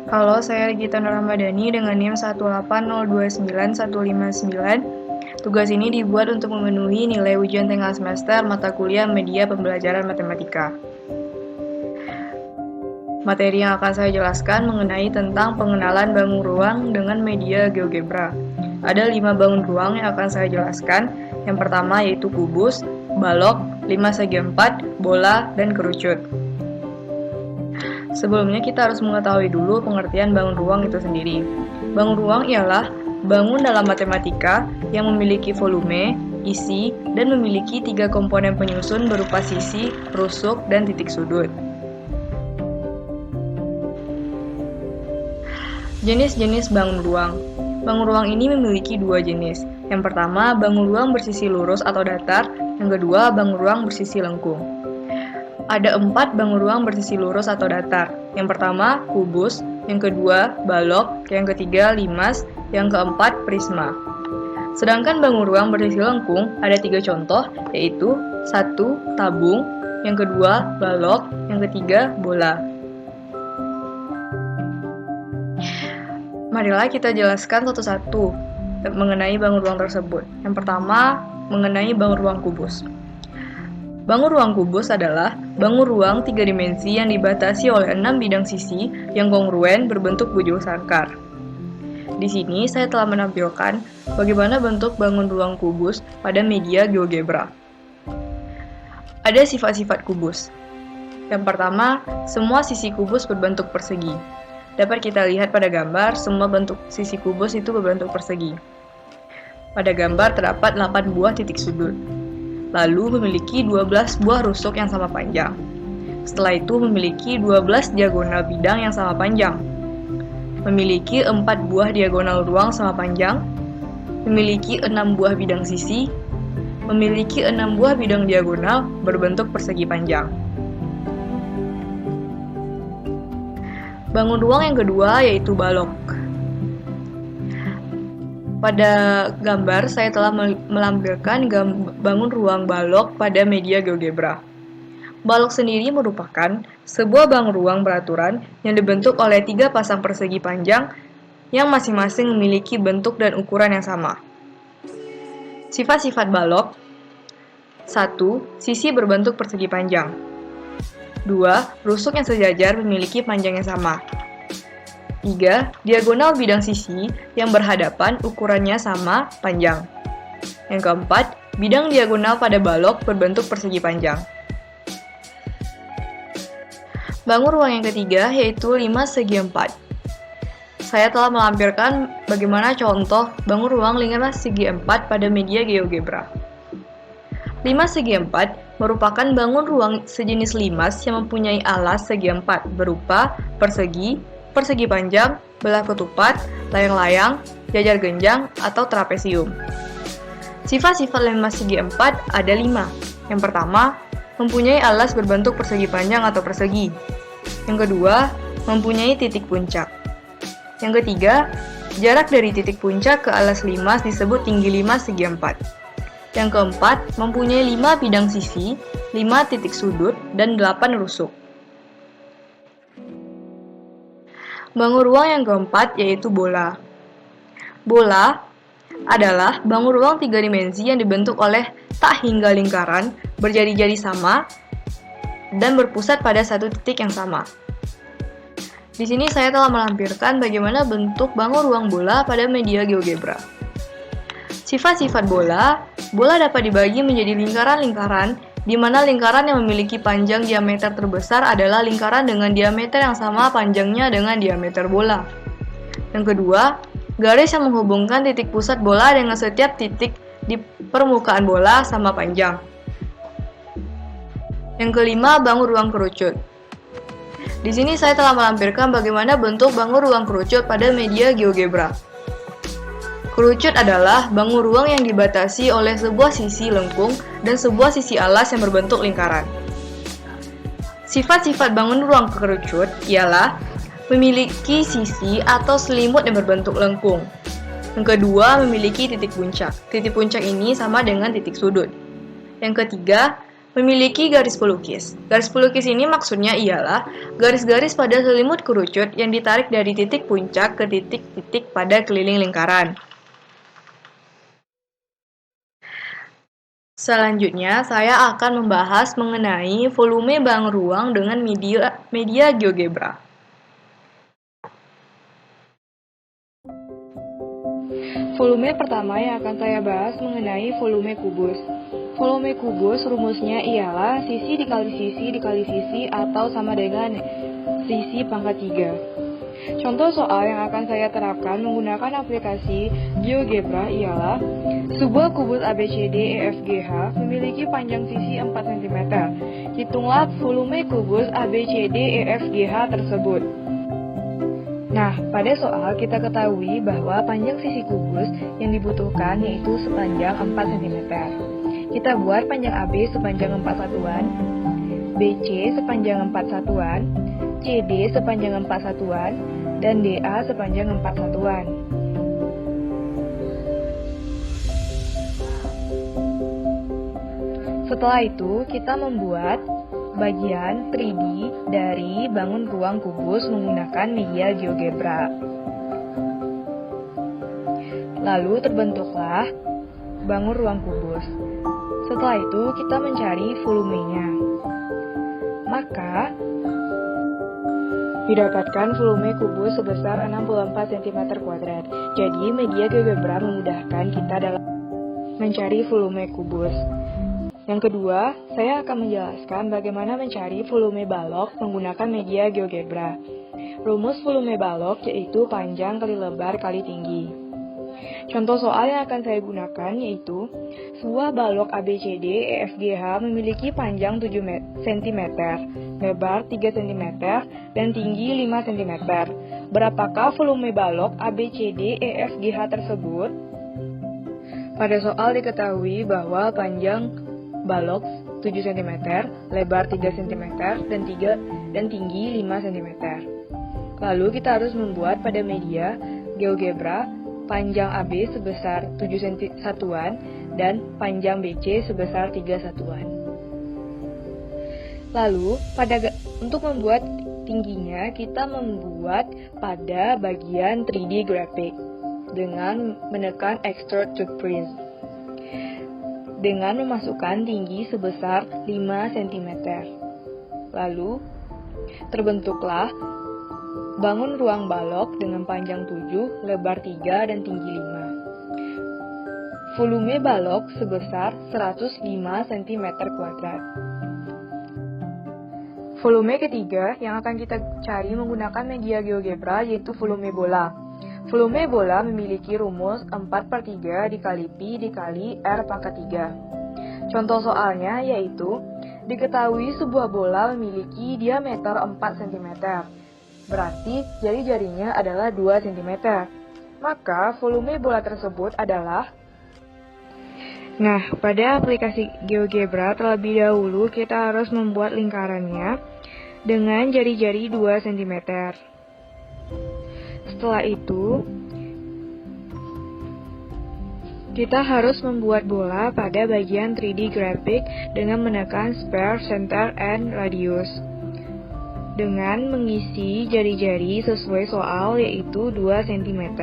Halo, saya Gita Nur Ramadhani dengan NIM 180291559. Tugas ini dibuat untuk memenuhi nilai ujian tengah semester mata kuliah media pembelajaran matematika. Materi yang akan saya jelaskan mengenai tentang pengenalan bangun ruang dengan media GeoGebra. Ada 5 bangun ruang yang akan saya jelaskan. Yang pertama yaitu kubus, balok, 5/4, bola, dan kerucut. Sebelumnya kita harus mengetahui dulu pengertian bangun ruang itu sendiri. Bangun ruang ialah bangun dalam matematika yang memiliki volume, isi, dan memiliki 3 komponen penyusun berupa sisi, rusuk, dan titik sudut. Jenis-jenis bangun ruang. Bangun ruang ini memiliki 2 jenis. Yang pertama, bangun ruang bersisi lurus atau datar. Yang kedua, bangun ruang bersisi lengkung. Ada 4 bangun ruang bersisi lurus atau datar. Yang pertama, kubus. Yang kedua, balok. Yang ketiga, limas. Yang keempat, prisma. Sedangkan bangun ruang bersisi lengkung ada 3 contoh, yaitu 1. Tabung. Yang kedua, balok. Yang ketiga, bola. Marilah kita jelaskan satu-satu mengenai bangun ruang tersebut. Yang pertama, mengenai bangun ruang kubus. Bangun ruang kubus adalah bangun ruang 3 dimensi yang dibatasi oleh 6 bidang sisi yang kongruen berbentuk bujur sangkar. Di sini saya telah menampilkan bagaimana bentuk bangun ruang kubus pada media GeoGebra. Ada sifat-sifat kubus. Yang pertama, semua sisi kubus berbentuk persegi. Dapat kita lihat pada gambar, semua bentuk sisi kubus itu berbentuk persegi. Pada gambar terdapat 8 buah titik sudut. Lalu memiliki 12 buah rusuk yang sama panjang. Setelah itu memiliki 12 diagonal bidang yang sama panjang. Memiliki 4 buah diagonal ruang sama panjang. Memiliki 6 buah bidang sisi. Memiliki 6 buah bidang diagonal berbentuk persegi panjang. Bangun ruang yang kedua yaitu balok. Pada gambar, saya telah melampirkan bangun ruang balok pada media GeoGebra. Balok sendiri merupakan sebuah bangun ruang beraturan yang dibentuk oleh 3 pasang persegi panjang yang masing-masing memiliki bentuk dan ukuran yang sama. Sifat-sifat balok: 1. Sisi berbentuk persegi panjang. 2. Rusuk yang sejajar memiliki panjang yang sama. 3. Diagonal bidang sisi yang berhadapan ukurannya sama panjang. Yang keempat, bidang diagonal pada balok berbentuk persegi panjang. Bangun ruang yang ketiga yaitu 5/4. Saya telah melampirkan bagaimana contoh bangun ruang 5/4 pada media GeoGebra. 5/4 merupakan bangun ruang sejenis limas yang mempunyai alas segi 4 berupa persegi, persegi panjang, belah ketupat, layang-layang, jajar genjang, atau trapesium. Sifat-sifat 5/4 ada 5. Yang pertama, mempunyai alas berbentuk persegi panjang atau persegi. Yang kedua, mempunyai titik puncak. Yang ketiga, jarak dari titik puncak ke alas limas disebut tinggi 5/4. Yang keempat, mempunyai 5 bidang sisi, 5 titik sudut, dan 8 rusuk. Bangun ruang yang keempat yaitu bola. Bola adalah bangun ruang 3 dimensi yang dibentuk oleh tak hingga lingkaran, berjadi-jadi sama, dan berpusat pada satu titik yang sama. Di sini saya telah melampirkan bagaimana bentuk bangun ruang bola pada media GeoGebra. Sifat-sifat bola dapat dibagi menjadi lingkaran-lingkaran, di mana lingkaran yang memiliki panjang diameter terbesar adalah lingkaran dengan diameter yang sama panjangnya dengan diameter bola. Yang kedua, garis yang menghubungkan titik pusat bola dengan setiap titik di permukaan bola sama panjang. Yang kelima, bangun ruang kerucut. Di sini saya telah melampirkan bagaimana bentuk bangun ruang kerucut pada media GeoGebra. Kerucut adalah bangun ruang yang dibatasi oleh sebuah sisi lengkung dan sebuah sisi alas yang berbentuk lingkaran. Sifat-sifat bangun ruang kerucut ialah memiliki sisi atau selimut yang berbentuk lengkung. Yang kedua, memiliki titik puncak. Titik puncak ini sama dengan titik sudut. Yang ketiga, memiliki garis pelukis. Garis pelukis ini maksudnya ialah garis-garis pada selimut kerucut yang ditarik dari titik puncak ke titik-titik pada keliling lingkaran. Selanjutnya, saya akan membahas mengenai volume bangun ruang dengan media GeoGebra. Volume pertama yang akan saya bahas mengenai volume kubus. Volume kubus rumusnya ialah sisi dikali sisi atau sama dengan sisi pangkat 3. Contoh soal yang akan saya terapkan menggunakan aplikasi GeoGebra ialah sebuah kubus ABCD EFGH memiliki panjang sisi 4 cm. Hitunglah volume kubus ABCD EFGH tersebut. Nah, pada soal kita ketahui bahwa panjang sisi kubus yang dibutuhkan yaitu sepanjang 4 cm. Kita buat panjang AB sepanjang 4 satuan, BC sepanjang 4 satuan, CD sepanjang 4 satuan, dan DA sepanjang 4 satuan. Setelah itu, kita membuat bagian 3D dari bangun ruang kubus menggunakan media GeoGebra. Lalu terbentuklah bangun ruang kubus. Setelah itu, kita mencari volumenya. Maka, didapatkan volume kubus sebesar 64 cm². Jadi, media GeoGebra memudahkan kita dalam mencari volume kubus. Yang kedua, saya akan menjelaskan bagaimana mencari volume balok menggunakan media GeoGebra. Rumus volume balok yaitu panjang kali lebar kali tinggi. Contoh soal yang akan saya gunakan yaitu sebuah balok ABCD EFGH memiliki panjang 7 cm, lebar 3 cm, dan tinggi 5 cm. Berapakah volume balok ABCD EFGH tersebut? Pada soal diketahui bahwa panjang balok 7 cm, lebar 3 cm, dan tinggi 5 cm. Lalu kita harus membuat pada media GeoGebra panjang AB sebesar 7 satuan dan panjang BC sebesar 3 satuan. Lalu, untuk membuat tingginya, kita membuat pada bagian 3D graphic dengan menekan Extrude to Print dengan memasukkan tinggi sebesar 5 cm. Lalu, terbentuklah bangun ruang balok dengan panjang 7, lebar 3, dan tinggi 5. Volume balok sebesar 105 cm². Volume ketiga yang akan kita cari menggunakan media GeoGebra yaitu volume bola. Volume bola memiliki rumus 4/3 dikali Pi dikali R pangkat 3. Contoh soalnya yaitu, diketahui sebuah bola memiliki diameter 4 cm. Berarti jari-jarinya adalah 2 cm. Maka volume bola tersebut adalah... Nah, pada aplikasi GeoGebra terlebih dahulu kita harus membuat lingkarannya dengan jari-jari 2 cm. Setelah itu, kita harus membuat bola pada bagian 3D graphic dengan menekan Sphere, Center, and Radius. Dengan mengisi jari-jari sesuai soal yaitu 2 cm.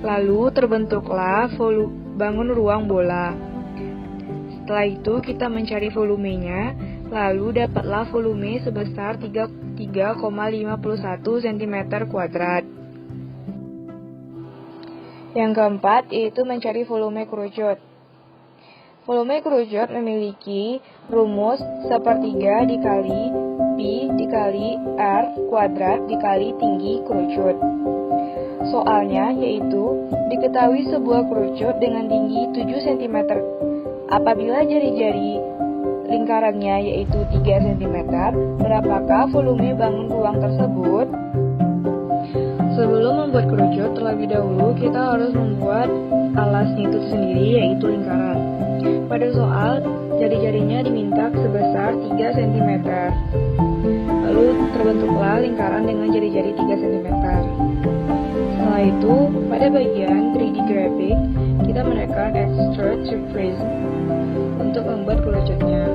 Lalu terbentuklah bangun ruang bola. Setelah itu kita mencari volumenya, lalu dapatlah volume sebesar 3,51 cm². Yang keempat yaitu mencari volume kerucut. Volume kerucut memiliki rumus 1/3 dikali Pi dikali R kuadrat dikali tinggi kerucut. Soalnya yaitu, diketahui sebuah kerucut dengan tinggi 7 cm. Apabila jari-jari lingkarannya yaitu 3 cm, berapakah volume bangun ruang tersebut? Sebelum membuat kerucut, terlebih dahulu kita harus membuat alasnya itu sendiri yaitu lingkaran. Pada soal, jari-jarinya diminta sebesar 3 cm. Lalu terbentuklah lingkaran dengan jari-jari 3 cm. Setelah itu, pada bagian 3D graphic, kita menekan Extrude to Prism untuk membuat kerucutnya.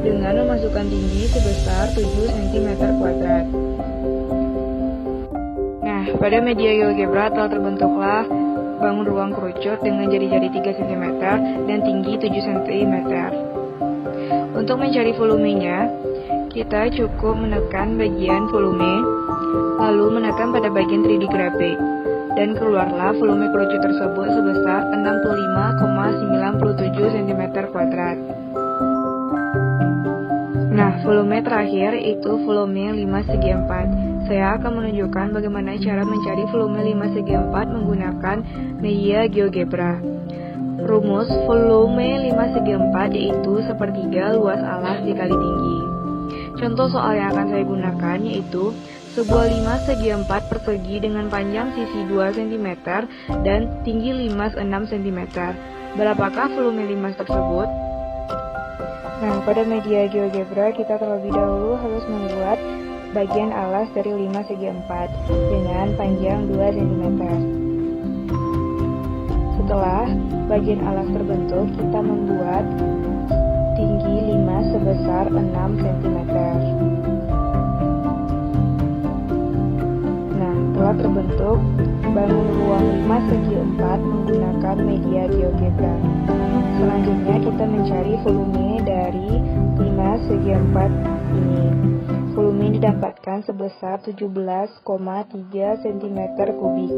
dengan memasukkan tinggi sebesar 7 cm kuadrat. Nah, pada media GeoGebra telah terbentuklah bangun ruang kerucut dengan jari-jari 3 cm dan tinggi 7 cm. Untuk mencari volumenya, kita cukup menekan bagian volume, lalu menekan pada bagian 3D graphic, dan keluarlah volume kerucut tersebut sebesar 65,97 cm kuadrat. Nah, volume terakhir itu volume 5 segi 4. Saya akan menunjukkan bagaimana cara mencari volume 5 segi 4 menggunakan media GeoGebra. Rumus volume 5 segi 4 yaitu sepertiga luas alas dikali tinggi. Contoh soal yang akan saya gunakan yaitu sebuah 5 segi 4 persegi dengan panjang sisi 2 cm dan tinggi limas 6 cm. Berapakah volume limas tersebut? Nah, pada media GeoGebra kita terlebih dahulu harus membuat bagian alas dari 5 segi 4 dengan panjang 2 cm. Setelah bagian alas terbentuk, kita membuat tinggi limas sebesar 6 cm. Nah, telah terbentuk bangun ruang 5 segi 4 menggunakan media GeoGebra. Selanjutnya kita mencari volume dari 5 segi 4 ini. Volume didapatkan sebesar 17,3 cm kubik.